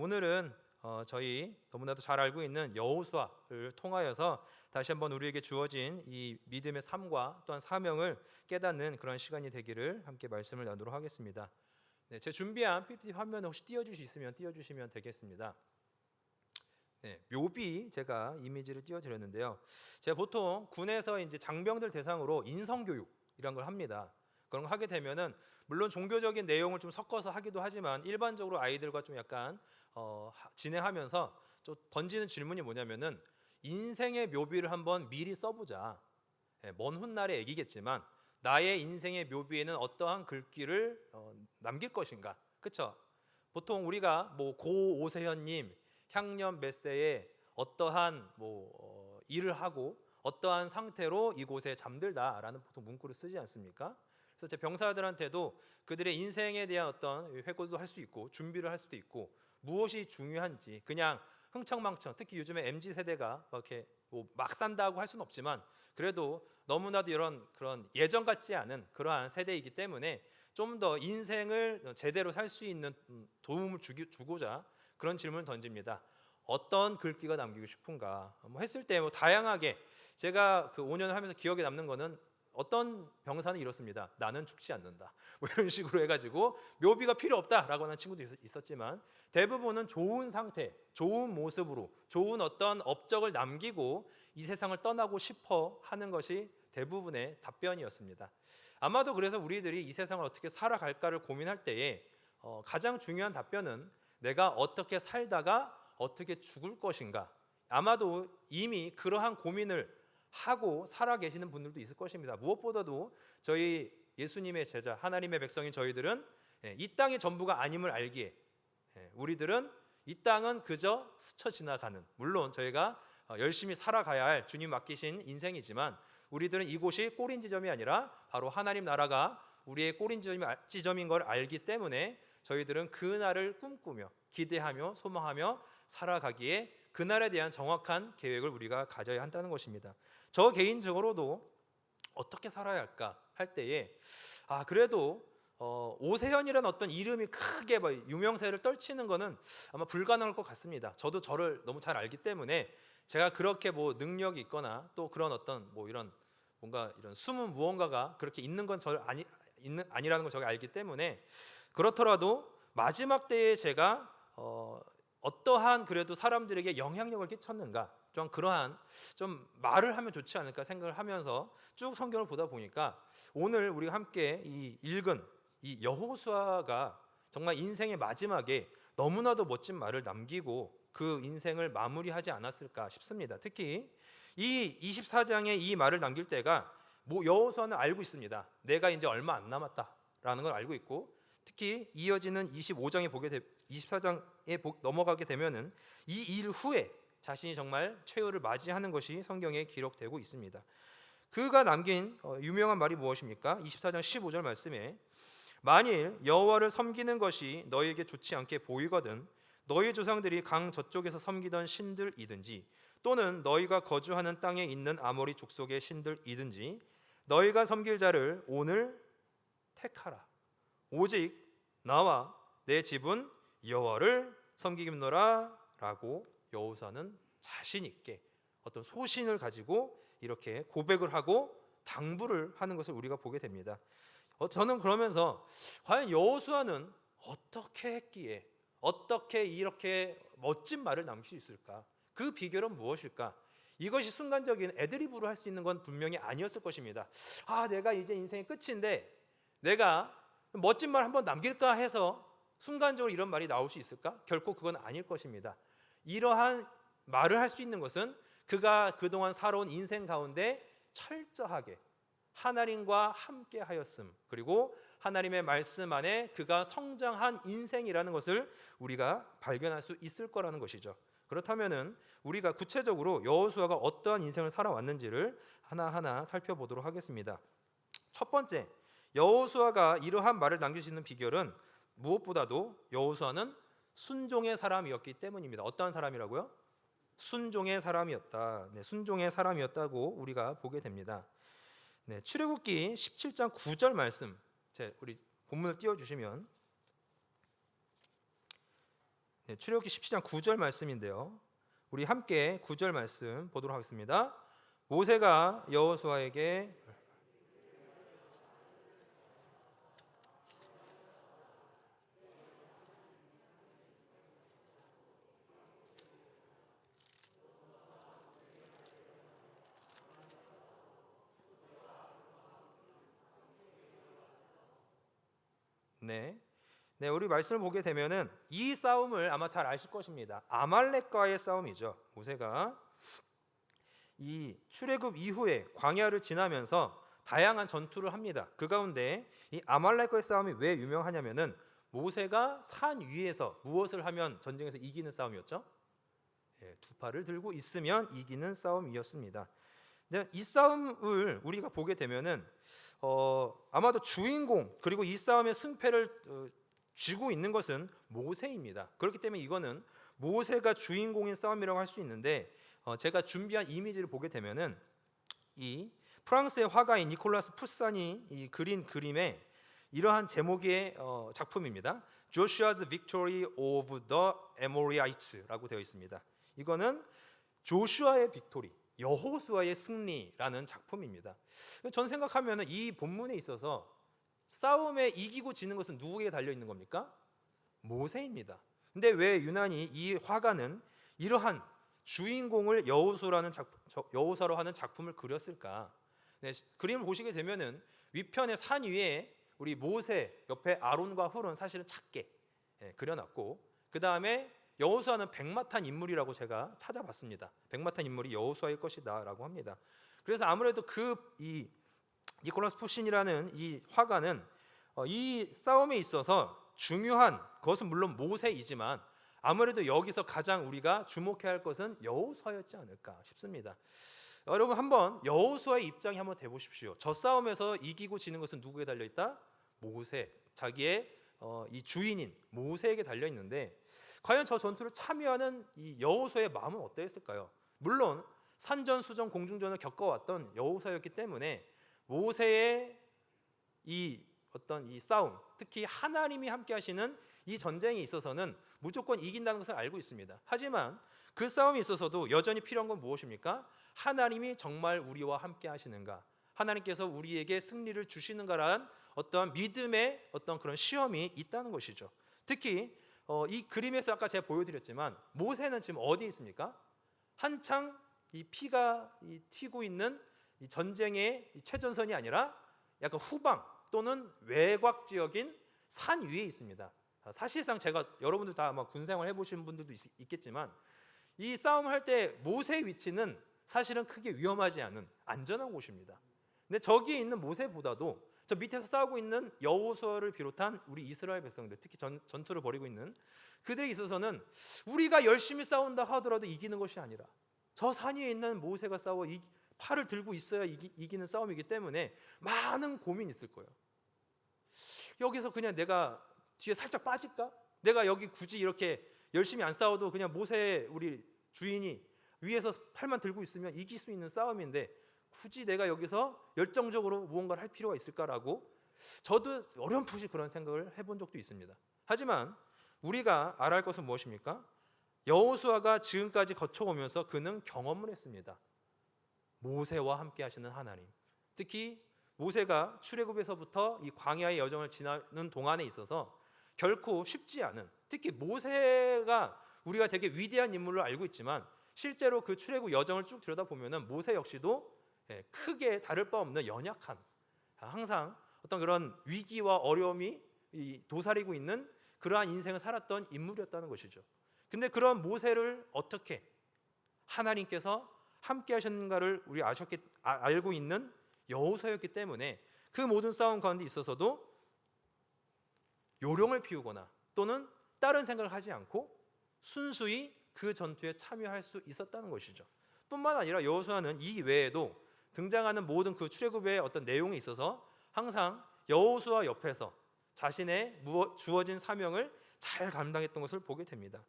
오늘은 저희 너무나도 잘 알고 있는 여호수아를 통하여서 다시 한번 우리에게 주어진 이 믿음의 삶과 또한 사명을 깨닫는 그런 시간이 되기를 함께 말씀을 나누도록 하겠습니다. 네, 제 준비한 PPT 화면에 혹시 띄워주실 수 있으면 띄워주시면 되겠습니다. 네, 묘비 제가 이미지를 띄워드렸는데요. 제가 보통 군에서 이제 장병들 대상으로 인성교육 이런 걸 합니다. 그런 거 하게 되면은 물론 종교적인 내용을 좀 섞어서 하기도 하지만 일반적으로 아이들과 좀 약간 진행하면서 좀 던지는 질문이 뭐냐면은 인생의 묘비를 한번 미리 써보자. 먼 훗날의 얘기겠지만 나의 인생의 묘비에는 어떠한 글귀를 남길 것인가, 그렇죠? 보통 우리가 뭐 고 오세현님 향년 몇 세에 어떠한 일을 하고 어떠한 상태로 이곳에 잠들다라는 보통 문구를 쓰지 않습니까? 그래서 제 병사들한테도 그들의 인생에 대한 어떤 회고도 할 수 있고 준비를 할 수도 있고 무엇이 중요한지 그냥 흥청망청, 특히 요즘에 MZ 세대가 이렇게 막 산다고 할 수는 없지만 그래도 너무나도 이런 그런 예전 같지 않은 그러한 세대이기 때문에 좀 더 인생을 제대로 살 수 있는 도움을 주고자 그런 질문을 던집니다. 어떤 글귀가 남기고 싶은가? 했을 때 다양하게 제가 그 5년을 하면서 기억에 남는 거는 어떤 병사는 이렇습니다. 나는 죽지 않는다. 이런 식으로 해가지고 묘비가 필요 없다라고 하는 친구도 있었지만 대부분은 좋은 상태, 좋은 모습으로 좋은 어떤 업적을 남기고 이 세상을 떠나고 싶어 하는 것이 대부분의 답변이었습니다. 아마도 그래서 우리들이 이 세상을 어떻게 살아갈까를 고민할 때에 가장 중요한 답변은 내가 어떻게 살다가 어떻게 죽을 것인가. 아마도 이미 그러한 고민을 하고 살아 계시는 분들도 있을 것입니다. 무엇보다도 저희 예수님의 제자, 하나님의 백성인 저희들은 이 땅이 전부가 아님을 알기에 우리들은 이 땅은 그저 스쳐 지나가는, 물론 저희가 열심히 살아가야 할 주님 맡기신 인생이지만 우리들은 이곳이 꼬린 지점이 아니라 바로 하나님 나라가 우리의 꼬린 지점인 걸 알기 때문에 저희들은 그날을 꿈꾸며 기대하며 소망하며 살아가기에 그날에 대한 정확한 계획을 우리가 가져야 한다는 것입니다. 저 개인적으로도 어떻게 살아야 할까 할 때에 그래도 오세현이라는 어떤 이름이 크게 유명세를 떨치는 것은 아마 불가능할 것 같습니다. 저도 저를 너무 잘 알기 때문에 제가 그렇게 능력이 있거나 또 그런 어떤 이런 뭔가 이런 숨은 무언가가 그렇게 있는 건 아니라는 걸 제가 알기 때문에 그렇더라도 마지막 때에 제가 어떠한 그래도 사람들에게 영향력을 끼쳤는가, 좀 그러한 좀 말을 하면 좋지 않을까 생각을 하면서 쭉 성경을 보다 보니까 오늘 우리가 함께 읽은 이 여호수아가 정말 인생의 마지막에 너무나도 멋진 말을 남기고 그 인생을 마무리하지 않았을까 싶습니다. 특히 이 24장에 이 말을 남길 때가 여호수아는 알고 있습니다. 내가 이제 얼마 안 남았다라는 걸 알고 있고, 특히 이어지는 24장에 넘어가게 되면은 이 일 후에 자신이 정말 최후를 맞이하는 것이 성경에 기록되고 있습니다. 그가 남긴 유명한 말이 무엇입니까? 24장 15절 말씀에 만일 여호와를 섬기는 것이 너희에게 좋지 않게 보이거든 너희 조상들이 강 저쪽에서 섬기던 신들이든지 또는 너희가 거주하는 땅에 있는 아모리 족속의 신들이든지 너희가 섬길 자를 오늘 택하라. 오직 나와 내 집은 여호와를 섬기겠노라 라고 여호수아는 자신 있게 어떤 소신을 가지고 이렇게 고백을 하고 당부를 하는 것을 우리가 보게 됩니다. 저는 그러면서 과연 여호수아는 어떻게 했기에 어떻게 이렇게 멋진 말을 남길 수 있을까? 그 비결은 무엇일까? 이것이 순간적인 애드리브로 할 수 있는 건 분명히 아니었을 것입니다. 내가 이제 인생의 끝인데 내가 멋진 말 한번 남길까 해서 순간적으로 이런 말이 나올 수 있을까? 결코 그건 아닐 것입니다. 이러한 말을 할 수 있는 것은 그가 그동안 살아온 인생 가운데 철저하게 하나님과 함께 하였음, 그리고 하나님의 말씀 안에 그가 성장한 인생이라는 것을 우리가 발견할 수 있을 거라는 것이죠. 그렇다면은 우리가 구체적으로 여호수아가 어떠한 인생을 살아왔는지를 하나하나 살펴보도록 하겠습니다. 첫 번째, 여호수아가 이러한 말을 남길 수 있는 비결은 무엇보다도 여호수아는 순종의 사람이었기 때문입니다. 어떠한 사람이라고요? 순종의 사람이었다. 순종의 사람이었다고 우리가 보게 됩니다. 출애굽기 17장 9절 말씀, 우리 본문을 띄워주시면 네, 출애굽기 17장 9절 말씀인데요. 우리 함께 9절 말씀 보도록 하겠습니다. 모세가 여호수아에게 네. 네, 우리 말씀을 보게 되면은 이 싸움을 아마 잘 아실 것입니다. 아말렉과의 싸움이죠. 모세가 이 출애굽 이후에 광야를 지나면서 다양한 전투를 합니다. 그 가운데 이 아말렉과의 싸움이 왜 유명하냐면은 모세가 산 위에서 무엇을 하면 전쟁에서 이기는 싸움이었죠? 두 팔을 들고 있으면 이기는 싸움이었습니다. 이 싸움을 우리가 보게 되면은 아마도 주인공 그리고 이 싸움의 승패를 쥐고 있는 것은 모세입니다. 그렇기 때문에 이거는 모세가 주인공인 싸움이라고 할 수 있는데 제가 준비한 이미지를 보게 되면은 이 프랑스의 화가인 니콜라스 푸산이 이 그린 그림에 이러한 제목의 작품입니다. Joshua's Victory of the Amorite라고 되어 있습니다. 이거는 조슈아의 빅토리, 여호수아의 승리라는 작품입니다. 전 생각하면 이 본문에 있어서 싸움에 이기고 지는 것은 누구에게 달려 있는 겁니까? 모세입니다. 근데 왜 유난히 이 화가는 이러한 주인공을 여호수아로 하는 작품을 그렸을까? 네, 그림을 보시게 되면은 위편의 산 위에 우리 모세 옆에 아론과 훌은 사실은 작게 그려놨고 그 다음에 여호수아는 백마탄 인물이라고 제가 찾아봤습니다. 백마탄 인물이 여호수아일 것이다라고 합니다. 그래서 아무래도 이 니콜라스 푸신이라는 이 화가는 이 싸움에 있어서 중요한 것은 물론 모세이지만 아무래도 여기서 가장 우리가 주목해야 할 것은 여호수아였지 않을까 싶습니다. 여러분 한번 여호수아의 입장에 한번 대보십시오. 저 싸움에서 이기고 지는 것은 누구에 달려 있다? 모세, 자기의 이 주인인 모세에게 달려 있는데 과연 저 전투를 참여하는 이 여호수아의 마음은 어떠했을까요? 물론 산전수전 공중전을 겪어왔던 여호수아였기 때문에 모세의 이 싸움, 특히 하나님이 함께하시는 이 전쟁에 있어서는 무조건 이긴다는 것을 알고 있습니다. 하지만 그 싸움에 있어서도 여전히 필요한 건 무엇입니까? 하나님이 정말 우리와 함께하시는가? 하나님께서 우리에게 승리를 주시는가라는 어떤 믿음의 어떤 그런 시험이 있다는 것이죠. 특히 이 그림에서 아까 제가 보여드렸지만 모세는 지금 어디에 있습니까? 한창 이 피가 튀고 있는 이 전쟁의 최전선이 아니라 약간 후방 또는 외곽 지역인 산 위에 있습니다. 사실상 제가 여러분들 다 아마 군생활 해보신 분들도 있겠지만 이 싸움을 할 때 모세의 위치는 사실은 크게 위험하지 않은 안전한 곳입니다. 근데 저기에 있는 모세보다도 저 밑에서 싸우고 있는 여호수아를 비롯한 우리 이스라엘 백성들, 특히 전투를 벌이고 있는 그들에 있어서는 우리가 열심히 싸운다 하더라도 이기는 것이 아니라 저 산 위에 있는 모세가 싸워 팔을 들고 있어야 이기는 싸움이기 때문에 많은 고민이 있을 거예요. 여기서 그냥 내가 뒤에 살짝 빠질까? 내가 여기 굳이 이렇게 열심히 안 싸워도 그냥 모세 우리 주인이 위에서 팔만 들고 있으면 이길 수 있는 싸움인데 굳이 내가 여기서 열정적으로 무언가를 할 필요가 있을까라고 저도 어렴풋이 그런 생각을 해본 적도 있습니다. 하지만 우리가 알아야 할 것은 무엇입니까? 여호수아가 지금까지 거쳐오면서 그는 경험을 했습니다. 모세와 함께 하시는 하나님, 특히 모세가 출애굽에서부터 이 광야의 여정을 지나는 동안에 있어서 결코 쉽지 않은, 특히 모세가 우리가 되게 위대한 인물로 알고 있지만 실제로 그 출애굽 여정을 쭉 들여다보면 모세 역시도 크게 다를 바 없는 연약한, 항상 어떤 그런 위기와 어려움이 도사리고 있는 그러한 인생을 살았던 인물이었다는 것이죠. 근데 그런 모세를 어떻게 하나님께서 함께 하셨는가를 우리 알고 있는 여호수아였기 때문에 그 모든 싸움 가운데 있어서도 요령을 피우거나 또는 다른 생각을 하지 않고 순수히 그 전투에 참여할 수 있었다는 것이죠. 뿐만 아니라 여호수아는 이 외에도 등장하는 모든 그 출애굽의 어떤 내용에 있어서 항상 여호수아 옆에서 자신의 주어진 사명을 잘 감당했던 것을 보게 됩니다.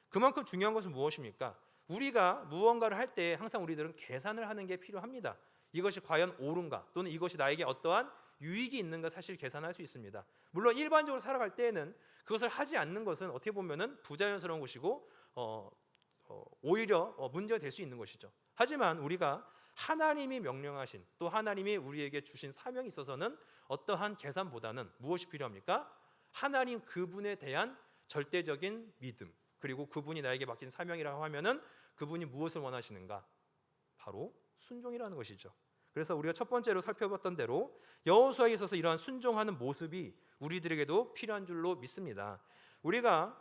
그만큼 중요한 것은 무엇입니까? 우리가 무언가를 할 때 항상 우리들은 계산을 하는 게 필요합니다. 이것이 과연 옳은가 또는 이것이 나에게 어떠한 유익이 있는가 사실 계산할 수 있습니다. 물론 일반적으로 살아갈 때에는 그것을 하지 않는 것은 어떻게 보면은 부자연스러운 것이고 오히려 문제가 될 수 있는 것이죠. 하지만 우리가 하나님이 명령하신, 또 하나님이 우리에게 주신 사명이 있어서는 어떠한 계산보다는 무엇이 필요합니까? 하나님 그분에 대한 절대적인 믿음, 그리고 그분이 나에게 맡긴 사명이라고 하면은 그분이 무엇을 원하시는가? 바로 순종이라는 것이죠. 그래서 우리가 첫 번째로 살펴봤던 대로 여호수아에 있어서 이러한 순종하는 모습이 우리들에게도 필요한 줄로 믿습니다. 우리가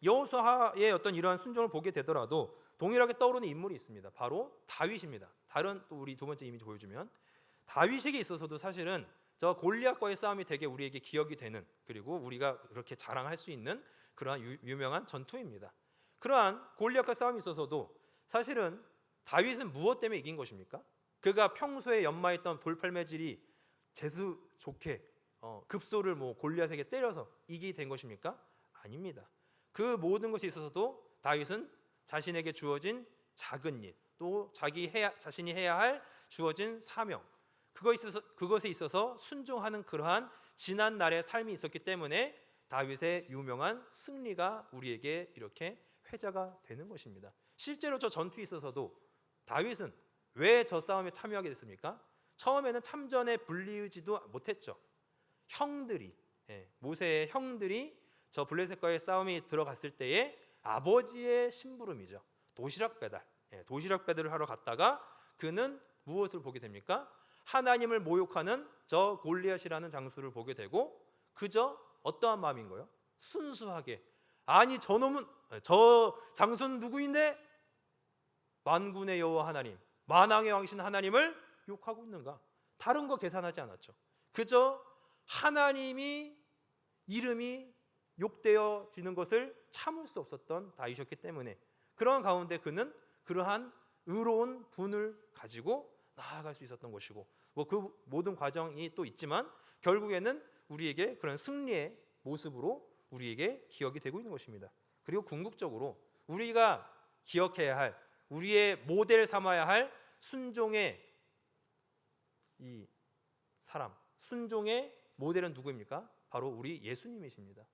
여호수아의 어떤 이러한 순종을 보게 되더라도 동일하게 떠오르는 인물이 있습니다. 바로 다윗입니다. 다른 또 우리 두 번째 이미지 보여주면, 다윗에게 있어서도 사실은 저 골리앗과의 싸움이 되게 우리에게 기억이 되는, 그리고 우리가 그렇게 자랑할 수 있는 그러한 유명한 전투입니다. 그러한 골리앗과 싸움이 있어서도 사실은 다윗은 무엇 때문에 이긴 것입니까? 그가 평소에 연마했던 돌팔매질이 재수 좋게 급소를 골리앗에게 때려서 이기게 된 것입니까? 아닙니다. 그 모든 것에 있어서도 다윗은 자신에게 주어진 작은 일, 또 자신이 해야 할 주어진 사명, 그것에 있어서 순종하는 그러한 지난 날의 삶이 있었기 때문에 다윗의 유명한 승리가 우리에게 이렇게 회자가 되는 것입니다. 실제로 저 전투에 있어서도 다윗은 왜 저 싸움에 참여하게 됐습니까? 처음에는 참전에 불리지도 못했죠. 형들이, 모세의 형들이 저 블레셋과의 싸움이 들어갔을 때에 아버지의 심부름이죠. 도시락 배달을 하러 갔다가 그는 무엇을 보게 됩니까? 하나님을 모욕하는 저 골리앗이라는 장수를 보게 되고, 그저 어떠한 마음인 거예요? 순수하게, 아니 저 장수는 누구인데 만군의 여호와 하나님, 만왕의 왕이신 하나님을 욕하고 있는가? 다른 거 계산하지 않았죠. 그저 하나님이 이름이 욕되어지는 것을 참을 수 없었던 다윗이었기 때문에, 그러한 가운데 그는 그러한 의로운 분을 가지고 나아갈 수 있었던 것이고, 그 모든 과정이 또 있지만 결국에는 우리에게 그런 승리의 모습으로 우리에게 기억이 되고 있는 것입니다. 그리고 궁극적으로 우리가 기억해야 할, 우리의 모델 삼아야 할 순종의 이 사람, 순종의 모델은 누구입니까? 바로 우리 예수님이십니다.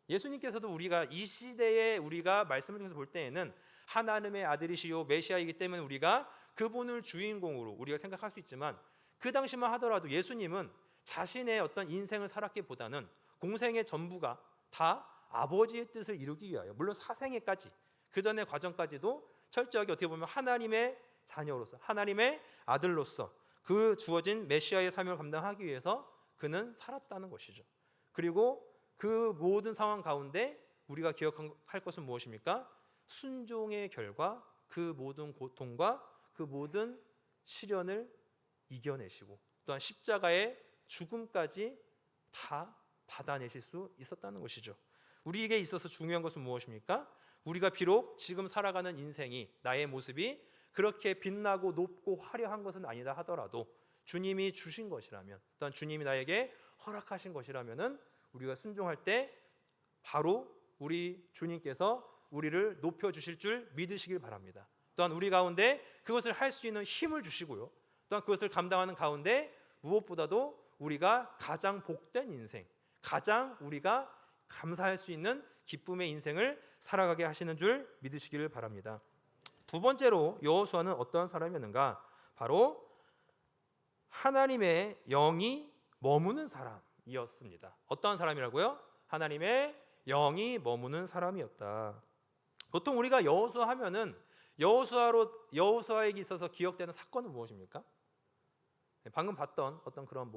예수님께서도 우리가 이 시대에 우리가 말씀을 통해서 볼 때에는 하나님의 아들이시요 메시아이기 때문에 우리가 그분을 주인공으로 우리가 생각할 수 있지만, 그 당시만 하더라도 예수님은 자신의 어떤 인생을 살았기보다는 공생의 전부가 다 아버지의 뜻을 이루기 위하여, 물론 사생애까지, 그 전의 과정까지도 철저하게 어떻게 보면 하나님의 자녀로서, 하나님의 아들로서 그 주어진 메시아의 사명을 감당하기 위해서 그는 살았다는 것이죠. 그리고 그 모든 상황 가운데 우리가 기억할 것은 무엇입니까? 순종의 결과 그 모든 고통과 그 모든 시련을 이겨내시고 또한 십자가의 죽음까지 다 받아내실 수 있었다는 것이죠. 우리에게 있어서 중요한 것은 무엇입니까? 우리가 비록 지금 살아가는 인생이, 나의 모습이 그렇게 빛나고 높고 화려한 것은 아니다 하더라도 주님이 주신 것이라면, 또한 주님이 나에게 허락하신 것이라면은 우리가 순종할 때 바로 우리 주님께서 우리를 높여 주실 줄 믿으시길 바랍니다. 또한 우리 가운데 그것을 할 수 있는 힘을 주시고요, 또한 그것을 감당하는 가운데 무엇보다도 우리가 가장 복된 인생, 가장 우리가 감사할 수 있는 기쁨의 인생을 살아가게 하시는 줄 믿으시기를 바랍니다. 두 번째로 여호수아는 어떠한 사람이었는가? 바로 하나님의 영이 머무는 사람이었습니다. 어떠한 사람이라고요? 하나님의 영이 머무는 사람이었다. 보통 우리가 여호수아 하면은 여호수아에게 있어서 기억되는 사건은 무엇입니까? 방금 봤던 어떤 그런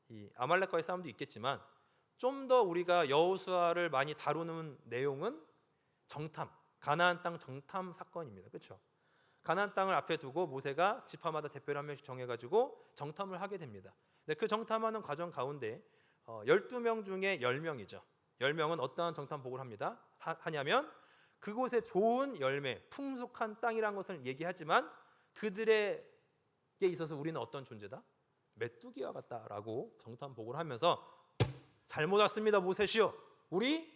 이 아말렉과의 싸움도 있겠지만, 좀 더 우리가 여호수아를 많이 다루는 내용은 정탐, 가나안 땅 정탐 사건입니다. 그렇죠? 가나안 땅을 앞에 두고 모세가 지파마다 대표를 한 명씩 정해가지고 정탐을 하게 됩니다. 근데 그 정탐하는 과정 가운데 12명 중에 10명이죠. 10명은 어떠한 정탐복을 하냐면 그곳에 좋은 열매, 풍족한 땅이라는 것을 얘기하지만 그들에게 있어서 우리는 어떤 존재다? 메뚜기와 같다라고 정탐복을 하면서, 잘못 왔습니다 모세시오, 우리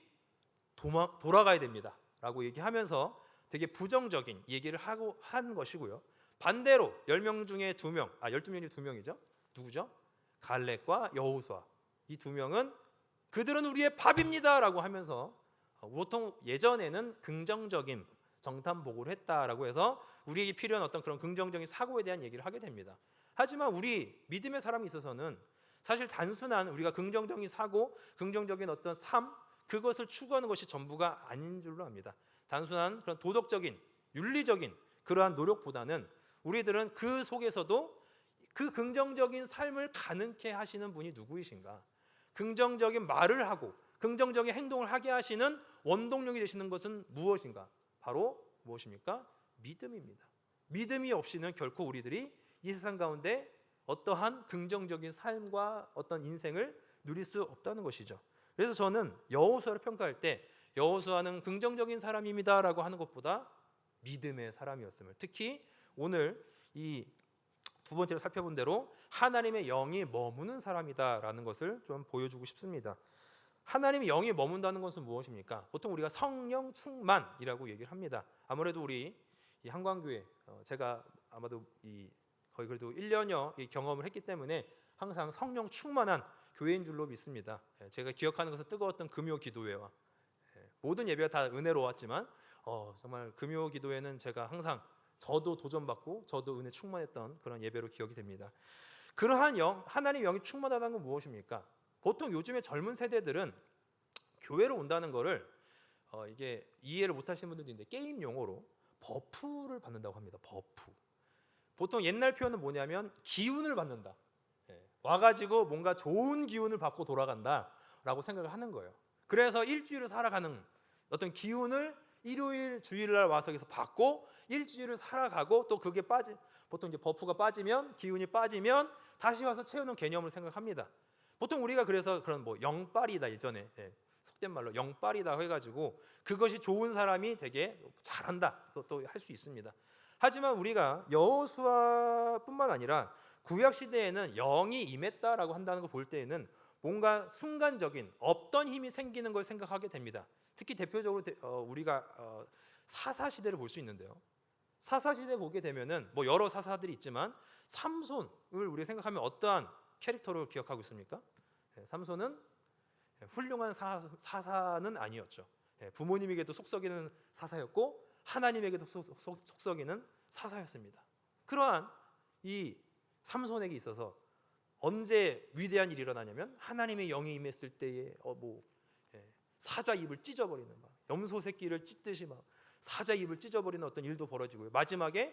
돌아가야 됩니다 라고 얘기하면서 되게 부정적인 얘기를 한 것이고요. 반대로 10명 중에 2명, 12명 중에 2명이죠. 누구죠? 갈렙과 여호수아, 이 두 명은 그들은 우리의 밥입니다라고 하면서 보통 예전에는 긍정적인 정탐 보고를 했다라고 해서 우리에게 필요한 어떤 그런 긍정적인 사고에 대한 얘기를 하게 됩니다. 하지만 우리 믿음의 사람이 있어서는 사실 단순한 우리가 긍정적인 사고, 긍정적인 어떤 삶, 그것을 추구하는 것이 전부가 아닌 줄로 압니다. 단순한 그런 도덕적인, 윤리적인 그러한 노력보다는 우리들은 그 속에서도 그 긍정적인 삶을 가능케 하시는 분이 누구이신가? 긍정적인 말을 하고 긍정적인 행동을 하게 하시는 원동력이 되시는 것은 무엇인가? 바로 무엇입니까? 믿음입니다. 믿음이 없이는 결코 우리들이 이 세상 가운데 어떠한 긍정적인 삶과 어떤 인생을 누릴 수 없다는 것이죠. 그래서 저는 여호수아를 평가할 때 여호수아는 긍정적인 사람입니다라고 하는 것보다 믿음의 사람이었음을, 특히 오늘 이 두 번째로 살펴본 대로 하나님의 영이 머무는 사람이다라는 것을 좀 보여주고 싶습니다. 하나님의 영이 머문다는 것은 무엇입니까? 보통 우리가 성령 충만이라고 얘기를 합니다. 아무래도 우리 이 한광교회, 제가 아마도 거의 그래도 1년여 경험을 했기 때문에 항상 성령 충만한 교회인 줄로 믿습니다. 제가 기억하는 것은 뜨거웠던 금요 기도회와 모든 예배가 다 은혜로웠지만 정말 금요 기도회는 제가 항상 저도 도전받고 저도 은혜 충만했던 그런 예배로 기억이 됩니다. 그러한 하나님의 영이 충만하다는 건 무엇입니까? 보통 요즘의 젊은 세대들은 교회로 온다는 것을 이게 이해를 못하시는 분들도 있는데 게임 용어로 버프를 받는다고 합니다. 버프. 보통 옛날 표현은 뭐냐면 기운을 받는다. 와가지고 뭔가 좋은 기운을 받고 돌아간다라고 생각을 하는 거예요. 그래서 일주일을 살아가는 어떤 기운을 일요일 주일날 와서 여기서 받고 일주일을 살아가고 또 그게 보통 이제 버프가 빠지면 기운이 빠지면 다시 와서 채우는 개념을 생각합니다. 보통 우리가 그래서 그런 뭐 영빨이다, 예전에 속된 말로 영빨이다 해가지고 그것이 좋은 사람이 되게 잘한다 또 할 수 있습니다. 하지만 우리가 여호수아뿐만 아니라 구약 시대에는 영이 임했다라고 한다는 걸 볼 때에는 뭔가 순간적인 없던 힘이 생기는 걸 생각하게 됩니다. 특히 대표적으로 우리가 사사 시대를 볼 수 있는데요. 사사 시대 보게 되면은 뭐 여러 사사들이 있지만 삼손을 우리가 생각하면 어떠한 캐릭터로 기억하고 있습니까? 삼손은 훌륭한 사사는 아니었죠. 부모님에게도 속썩이는 사사였고 하나님에게도 속썩이는 사사였습니다. 그러한 이 삼손에게 있어서 언제 위대한 일이 일어나냐면 하나님의 영이 임했을 때에 사자 입을 찢어버리는 염소 새끼를 찢듯이 사자 입을 찢어버리는 어떤 일도 벌어지고요. 마지막에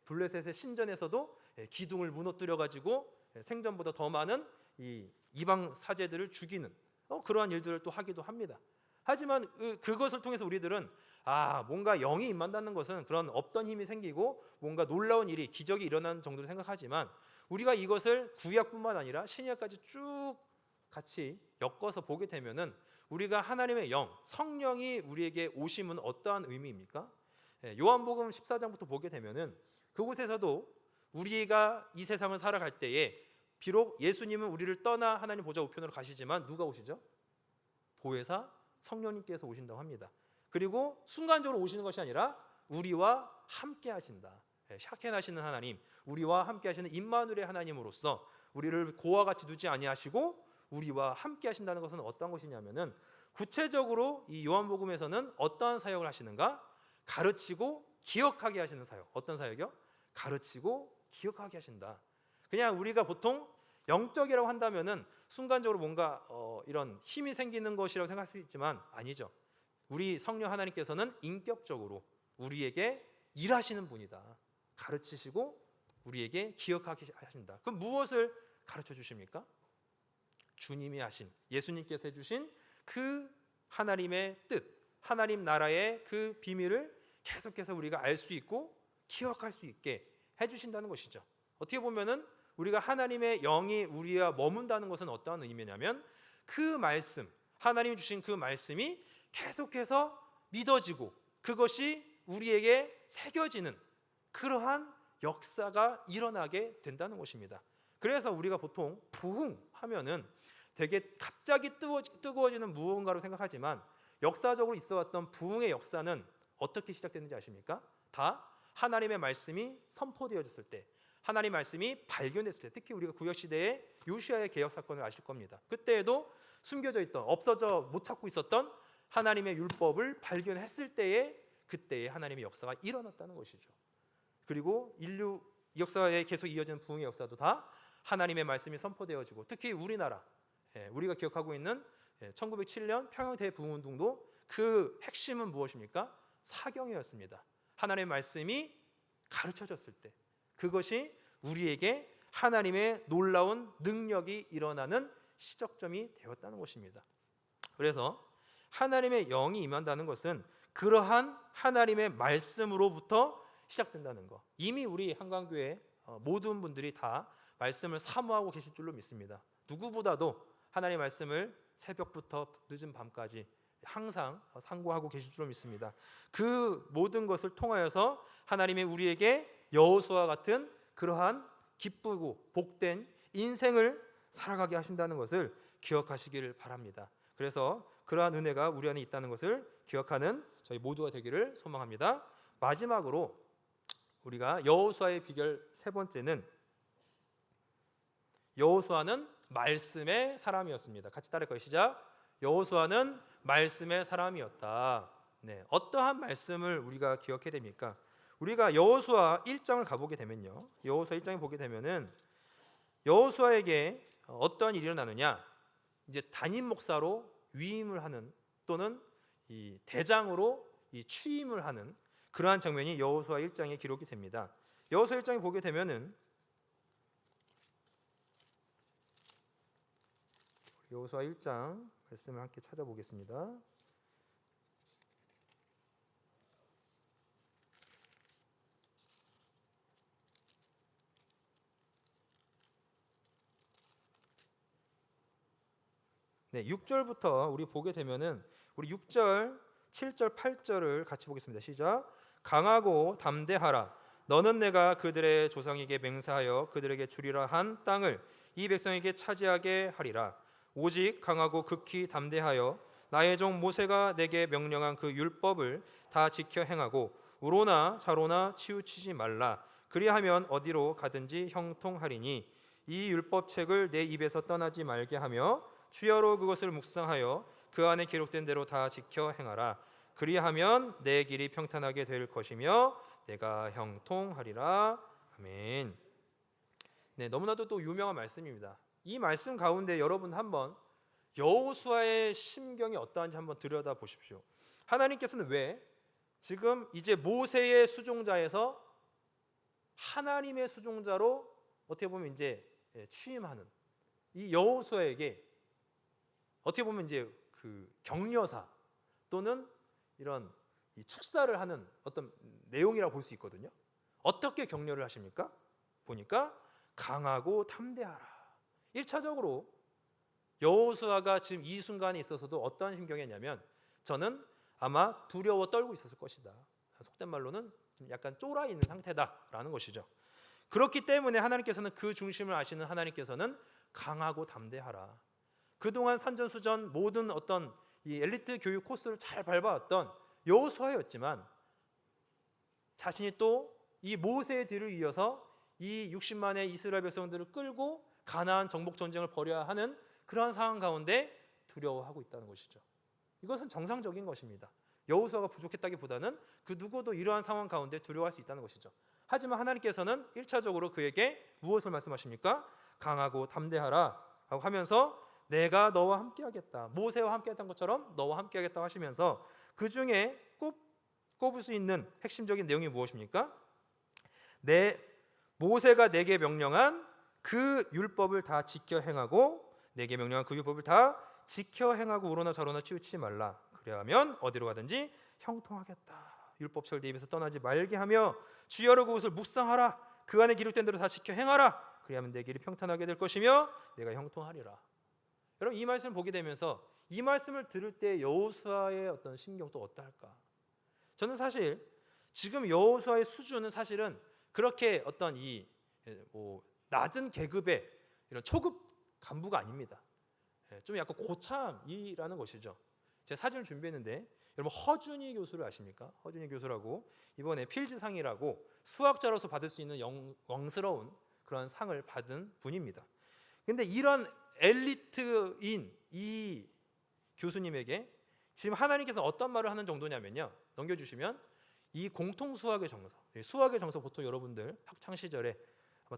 블레셋의 신전에서도 기둥을 무너뜨려 가지고 생전보다 더 많은 이 이방 사제들을 죽이는 그러한 일들을 또 하기도 합니다. 하지만 그것을 통해서 우리들은 뭔가 영이 임한다는 것은 그런 없던 힘이 생기고 뭔가 놀라운 일이 기적이 일어나는 정도로 생각하지만 우리가 이것을 구약뿐만 아니라 신약까지 쭉 같이 엮어서 보게 되면은 우리가 하나님의 영, 성령이 우리에게 오심은 어떠한 의미입니까? 요한복음 14장부터 보게 되면은 그곳에서도 우리가 이 세상을 살아갈 때에 비록 예수님은 우리를 떠나 하나님 보좌 우편으로 가시지만 누가 오시죠? 보혜사 성령님께서 오신다고 합니다. 그리고 순간적으로 오시는 것이 아니라 우리와 함께 하신다. 샤켄하시는 하나님, 우리와 함께 하시는 임마누엘의 하나님으로서 우리를 고와 같이 두지 아니하시고 우리와 함께 하신다는 것은 어떤 것이냐면은 구체적으로 이 요한복음에서는 어떠한 사역을 하시는가? 가르치고 기억하게 하시는 사역. 어떤 사역이요? 가르치고 기억하게 하신다. 그냥 우리가 보통 영적이라고 한다면은 순간적으로 뭔가 이런 힘이 생기는 것이라고 생각할 수 있지만 아니죠. 우리 성령 하나님께서는 인격적으로 우리에게 일하시는 분이다. 가르치시고 우리에게 기억하게 하신다. 그럼 무엇을 가르쳐 주십니까? 주님이 하신, 예수님께서 해주신 그 하나님의 뜻, 하나님 나라의 그 비밀을 계속해서 우리가 알 수 있고 기억할 수 있게 해주신다는 것이죠. 어떻게 보면은 우리가 하나님의 영이 우리와 머문다는 것은 어떠한 의미냐면 그 말씀, 하나님이 주신 그 말씀이 계속해서 믿어지고 그것이 우리에게 새겨지는 그러한 역사가 일어나게 된다는 것입니다. 그래서 우리가 보통 부흥하면은 되게 갑자기 뜨거워지는 무언가로 생각하지만 역사적으로 있어왔던 부흥의 역사는 어떻게 시작됐는지 아십니까? 다 하나님의 말씀이 선포되어졌을 때, 하나님 말씀이 발견됐을 때, 특히 우리가 구약 시대의 요시아의 개혁 사건을 아실 겁니다. 그때에도 숨겨져 있던, 없어져 못 찾고 있었던 하나님의 율법을 발견했을 때에 그때의 하나님의 역사가 일어났다는 것이죠. 그리고 인류 역사에 계속 이어지는 부흥의 역사도 다 하나님의 말씀이 선포되어지고, 특히 우리나라, 우리가 기억하고 있는 1907년 평양 대부흥운동도 그 핵심은 무엇입니까? 사경이었습니다. 하나님의 말씀이 가르쳐졌을 때 그것이 우리에게 하나님의 놀라운 능력이 일어나는 시작점이 되었다는 것입니다. 그래서 하나님의 영이 임한다는 것은 그러한 하나님의 말씀으로부터 시작된다는 것. 이미 우리 한강교회 모든 분들이 다 말씀을 사모하고 계실 줄로 믿습니다. 누구보다도 하나님의 말씀을 새벽부터 늦은 밤까지 항상 상고하고 계실 줄로 믿습니다. 그 모든 것을 통하여서 하나님이 우리에게 여호수아와 같은 그러한 기쁘고 복된 인생을 살아가게 하신다는 것을 기억하시기를 바랍니다. 그래서 그러한 은혜가 우리 안에 있다는 것을 기억하는 저희 모두가 되기를 소망합니다. 마지막으로 우리가 여호수아의 비결 세 번째는, 여호수아는 말씀의 사람이었습니다. 같이 따라할까요? 시작. 여호수아는 말씀의 사람이었다. 어떠한 말씀을 우리가 기억해야 됩니까? 우리가 여호수아 1장을 가보게 되면요, 여호수아 1장에 보게 되면은 여호수아에게 어떠한 일이 일어나느냐, 이제 담임 목사로 위임을 하는, 또는 이 대장으로 취임을 하는 그러한 장면이 여호수아 1장에 기록이 됩니다. 여호수아 1장에 보게 되면은 여호수아 1장 말씀을 함께 찾아보겠습니다. 네, 6절부터 우리 보게 되면은 우리 6절, 7절, 8절을 같이 보겠습니다. 시작. 강하고 담대하라. 너는 내가 그들의 조상에게 맹세하여 그들에게 주리라 한 땅을 이 백성에게 차지하게 하리라. 오직 강하고 극히 담대하여 나의 종 모세가 내게 명령한 그 율법을 다 지켜 행하고 우로나 좌로나 치우치지 말라. 그리하면 어디로 가든지 형통하리니 이 율법책을 내 입에서 떠나지 말게 하며 주야로 그것을 묵상하여 그 안에 기록된 대로 다 지켜 행하라. 그리하면 내 길이 평탄하게 될 것이며 내가 형통하리라. 아멘. 네, 너무나도 또 유명한 말씀입니다. 이 말씀 가운데 여러분 한번 여호수아의 심경이 어떠한지 한번 들여다 보십시오. 하나님께서는 왜 지금 이제 모세의 수종자에서 하나님의 수종자로 어떻게 보면 이제 취임하는 이 여호수아에게 어떻게 보면 이제 그 격려사 또는 이런 이 축사를 하는 어떤 내용이라고 볼 수 있거든요. 어떻게 격려를 하십니까? 보니까 강하고 담대하라. 1차적으로 여호수아가 지금 이 순간에 있어서도 어떠한 심경이었냐면, 저는 아마 두려워 떨고 있었을 것이다. 속된 말로는 좀 약간 쫄아 있는 상태다라는 것이죠. 그렇기 때문에 하나님께서는 그 중심을 아시는 하나님께서는 강하고 담대하라. 그동안 산전수전 모든 어떤 이 엘리트 교육 코스를 잘 밟아왔던 여호수아였지만 자신이 또 이 모세의 뒤를 이어서 이 60만의 이스라엘 백성들을 끌고 가나안 정복 전쟁을 벌여야 하는 그러한 상황 가운데 두려워하고 있다는 것이죠. 이것은 정상적인 것입니다. 여호수아가 부족했다기보다는 그 누구도 이러한 상황 가운데 두려워할 수 있다는 것이죠. 하지만 하나님께서는 1차적으로 그에게 무엇을 말씀하십니까? 강하고 담대하라 라고 하면서 내가 너와 함께하겠다. 모세와 함께했던 것처럼 너와 함께하겠다고 하시면서 그 중에 꼽을 수 있는 핵심적인 내용이 무엇입니까? 모세가 내게 명령한 그 율법을 다 지켜 행하고 내게 명령한 그 율법을 다 지켜 행하고 우로나 좌로나 치우치지 말라. 그래야면 어디로 가든지 형통하겠다. 율법책을 네 입에서 떠나지 말게 하며 주여로 그것을 묵상하라. 그 안에 기록된 대로 다 지켜 행하라. 그래야면 내 길이 평탄하게 될 것이며 내가 형통하리라. 여러분, 이 말씀을 보게 되면서 이 말씀을 들을 때 여호수아의 어떤 심경도 어떠할까? 저는 사실 지금 여호수아의 수준은 사실은 그렇게 어떤 이 낮은 계급의 이런 초급 간부가 아닙니다. 좀 약간 고참이라는 것이죠. 제가 사진을 준비했는데 여러분 허준희 교수를 아십니까? 허준희 교수라고 이번에 필즈상이라고 수학자로서 받을 수 있는 영광스러운 그런 상을 받은 분입니다. 근데 이런 엘리트인 이 교수님에게 지금 하나님께서 어떤 말을 하는 정도냐면요, 넘겨주시면 이 공통 수학의 정서, 수학의 정서 보통 여러분들 학창 시절에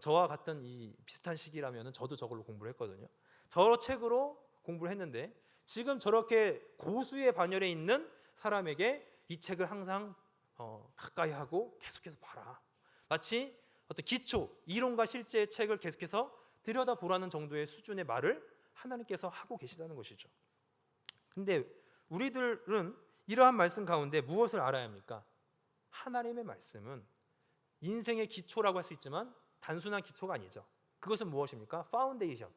저와 같은 이 비슷한 시기라면 저도 저걸로 공부를 했거든요. 저 책으로 공부를 했는데 지금 저렇게 고수의 반열에 있는 사람에게 이 책을 항상 가까이 하고 계속해서 봐라, 마치 어떤 기초 이론과 실제의 책을 계속해서 들여다보라는 정도의 수준의 말을 하나님께서 하고 계시다는 것이죠. 근데 우리들은 이러한 말씀 가운데 무엇을 알아야 합니까? 하나님의 말씀은 인생의 기초라고 할 수 있지만 단순한 기초가 아니죠. 그것은 무엇입니까? 파운데이션.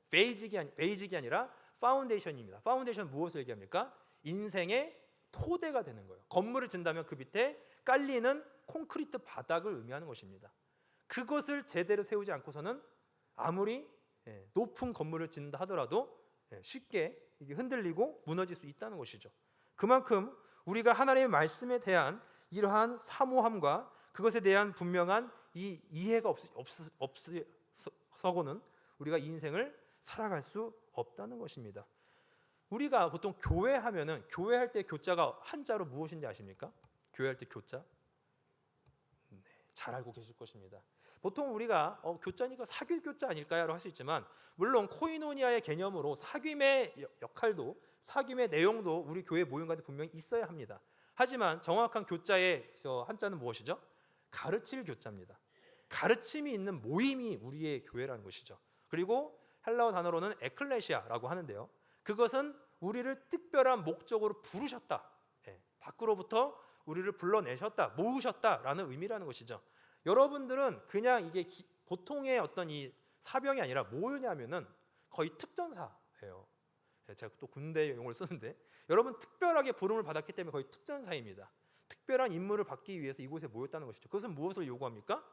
베이직이 아니라 파운데이션입니다. 파운데이션은 무엇을 얘기합니까? 인생의 토대가 되는 거예요. 건물을 짓는다면 그 밑에 깔리는 콘크리트 바닥을 의미하는 것입니다. 그것을 제대로 세우지 않고서는 아무리 높은 건물을 짓는다 하더라도 쉽게 이게 흔들리고 무너질 수 있다는 것이죠. 그만큼 우리가 하나님의 말씀에 대한 이러한 사모함과 그것에 대한 분명한 이 이해가 없어서고는 우리가 인생을 살아갈 수 없다는 것입니다. 우리가 보통 교회하면은 교회할 때 교자가 한자로 무엇인지 아십니까? 교회할 때 교자? 네, 잘 알고 계실 것입니다. 보통 우리가 교자니까 사귈 교자 아닐까요? 할 수 있지만 물론 코이노니아의 개념으로 사귐의 역할도 사귐의 내용도 우리 교회 모임 가운데 분명히 있어야 합니다. 하지만 정확한 교자의 한자는 무엇이죠? 가르칠 교자입니다. 가르침이 있는 모임이 우리의 교회라는 것이죠. 그리고 헬라어 단어로는 에클레시아라고 하는데요, 그것은 우리를 특별한 목적으로 부르셨다, 밖으로부터 우리를 불러내셨다, 모으셨다라는 의미라는 것이죠. 여러분들은 그냥 이게 보통의 어떤 이 사병이 아니라 뭐냐면은 거의 특전사예요. 제가 또 군대 용어를 쓰는데 여러분 특별하게 부름을 받았기 때문에 거의 특전사입니다. 특별한 임무를 받기 위해서 이곳에 모였다는 것이죠. 그것은 무엇을 요구합니까?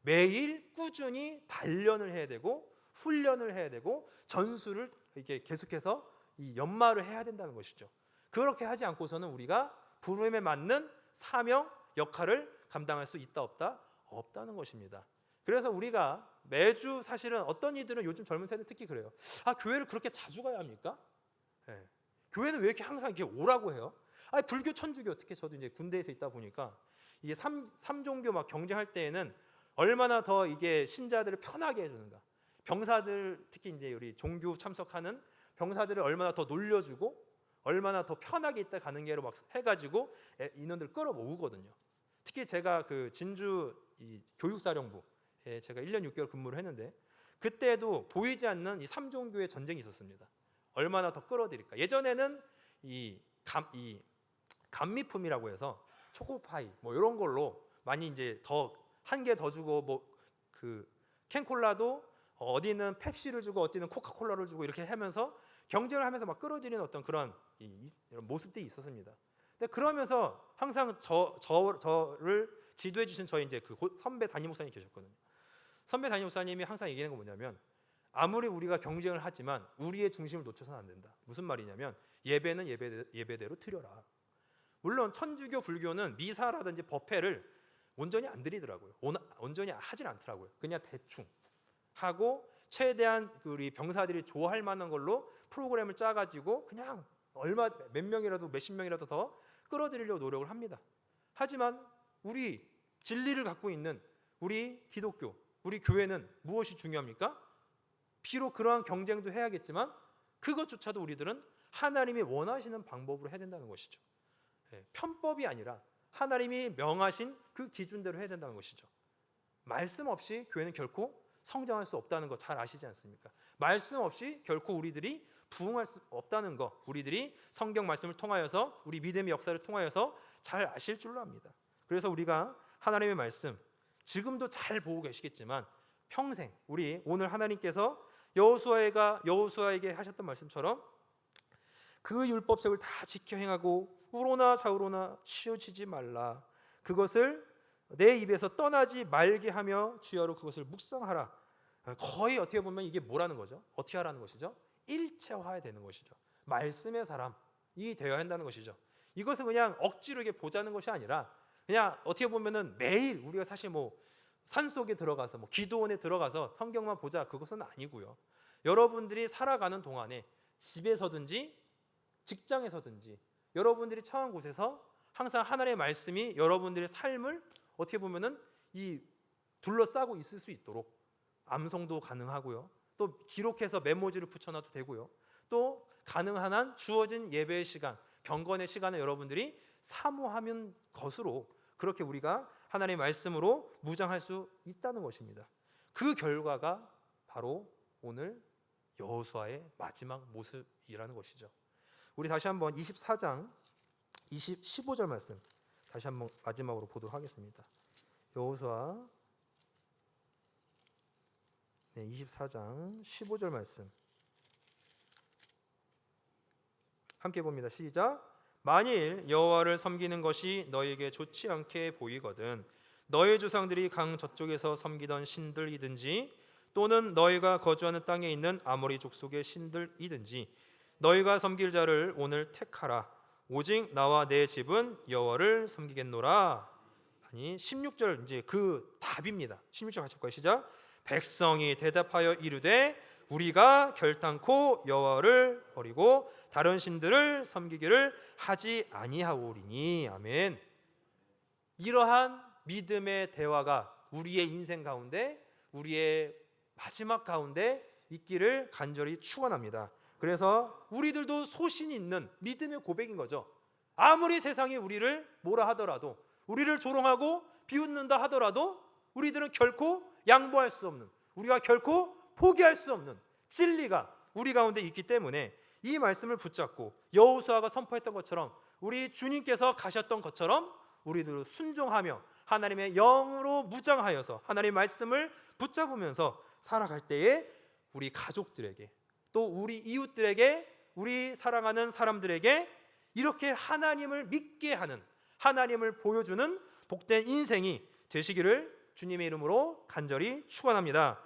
매일 꾸준히 단련을 해야 되고 훈련을 해야 되고 전술을 이렇게 계속해서 이 연마를 해야 된다는 것이죠. 그렇게 하지 않고서는 우리가 부름에 맞는 사명 역할을 감당할 수 있다 없다? 없다는 것입니다. 그래서 우리가 매주 사실은 어떤 이들은 요즘 젊은 세대 특히 그래요. 교회를 그렇게 자주 가야 합니까? 교회는 왜 이렇게 항상 이렇게 오라고 해요? 불교, 천주교, 특히 저도 이제 군대에서 있다 보니까 이게 삼종교 막 경쟁할 때에는 얼마나 더 이게 신자들을 편하게 해주는가. 병사들 특히 이제 우리 종교 참석하는 병사들을 얼마나 더 놀려주고 얼마나 더 편하게 있다 가는 게로 막 해가지고 인원들 끌어모으거든요. 특히 제가 그 진주 이 교육사령부에 제가 1년 6개월 근무를 했는데 그때도 보이지 않는 이 삼종교의 전쟁이 있었습니다. 얼마나 더 끌어들일까. 예전에는 이 감미품이라고 해서 초코파이 뭐 이런 걸로 많이 이제 더 한 개 더 주고 뭐 그 캔콜라도 어디는 펩시를 주고 어디는 코카콜라를 주고 이렇게 하면서 경쟁을 하면서 막 끌어들이는 어떤 그런 이런 모습들이 있었습니다. 근데 그러면서 항상 저를 지도해 주신 저희 이제 그 선배 담임 목사님 계셨거든요. 선배 담임 목사님이 항상 얘기하는 건 뭐냐면 아무리 우리가 경쟁을 하지만 우리의 중심을 놓쳐서는 안 된다. 무슨 말이냐면 예배는 예배대로 드려라. 물론 천주교 불교는 미사라든지 법회를 온전히 안 드리더라고요. 온전히 하질 않더라고요. 그냥 대충 하고 최대한 우리 병사들이 좋아할 만한 걸로 프로그램을 짜가지고 그냥 몇 명이라도 몇십 명이라도 더 끌어들이려고 노력을 합니다. 하지만 우리 진리를 갖고 있는 우리 기독교, 우리 교회는 무엇이 중요합니까? 비록 그러한 경쟁도 해야겠지만 그것조차도 우리들은 하나님이 원하시는 방법으로 해야 된다는 것이죠. 편법이 아니라 하나님이 명하신 그 기준대로 해야 된다는 것이죠. 말씀 없이 교회는 결코 성장할 수 없다는 거 잘 아시지 않습니까? 말씀 없이 결코 우리들이 부흥할 수 없다는 거 우리들이 성경 말씀을 통하여서 우리 믿음의 역사를 통하여서 잘 아실 줄로 압니다. 그래서 우리가 하나님의 말씀 지금도 잘 보고 계시겠지만 평생 우리 오늘 하나님께서 여호수아에게 하셨던 말씀처럼 그 율법책을 다 지켜 행하고 우로나 좌우로나 치우치지 말라. 그것을 내 입에서 떠나지 말게 하며 주야로 그것을 묵상하라. 거의 어떻게 보면 이게 뭐라는 거죠? 어떻게 하라는 것이죠? 일체화해야 되는 것이죠. 말씀의 사람이 되어야 한다는 것이죠. 이것은 그냥 억지로 이게 보자는 것이 아니라 그냥 어떻게 보면은 매일 우리가 사실 뭐 산속에 들어가서 뭐 기도원에 들어가서 성경만 보자, 그것은 아니고요. 여러분들이 살아가는 동안에 집에서든지 직장에서든지 여러분들이 처한 곳에서 항상 하나님의 말씀이 여러분들의 삶을 어떻게 보면은 이 둘러싸고 있을 수 있도록 암송도 가능하고요. 또 기록해서 메모지를 붙여놔도 되고요. 또 가능한 한 주어진 예배의 시간, 경건의 시간을 여러분들이 사모하는 것으로 그렇게 우리가 하나님의 말씀으로 무장할 수 있다는 것입니다. 그 결과가 바로 오늘 여호수아의 마지막 모습이라는 것이죠. 우리 다시 한번 24장 15절 말씀 다시 한번 마지막으로 보도록 하겠습니다. 여호수아 24장 15절 말씀 함께 봅니다. 시작. 만일 여호와를 섬기는 것이 너에게 좋지 않게 보이거든 너의 조상들이 강 저쪽에서 섬기던 신들이든지 또는 너희가 거주하는 땅에 있는 아모리 족속의 신들이든지 너희가 섬길 자를 오늘 택하라. 오직 나와 내 집은 여호와를 섬기겠노라. 아니 16절 이제 그 답입니다. 16절 같이 볼까요? 시작. 백성이 대답하여 이르되 우리가 결단코 여호와를 버리고 다른 신들을 섬기기를 하지 아니하오리니. 아멘. 이러한 믿음의 대화가 우리의 인생 가운데 우리의 마지막 가운데 있기를 간절히 축원합니다. 그래서 우리들도 소신 있는 믿음의 고백인 거죠. 아무리 세상이 우리를 뭐라 하더라도 우리를 조롱하고 비웃는다 하더라도 우리들은 결코 양보할 수 없는, 우리가 결코 포기할 수 없는 진리가 우리 가운데 있기 때문에 이 말씀을 붙잡고 여호수아가 선포했던 것처럼 우리 주님께서 가셨던 것처럼 우리들 순종하며 하나님의 영으로 무장하여서 하나님의 말씀을 붙잡으면서 살아갈 때에 우리 가족들에게 또 우리 이웃들에게 우리 사랑하는 사람들에게 이렇게 하나님을 믿게 하는, 하나님을 보여주는 복된 인생이 되시기를 주님의 이름으로 간절히 축원합니다.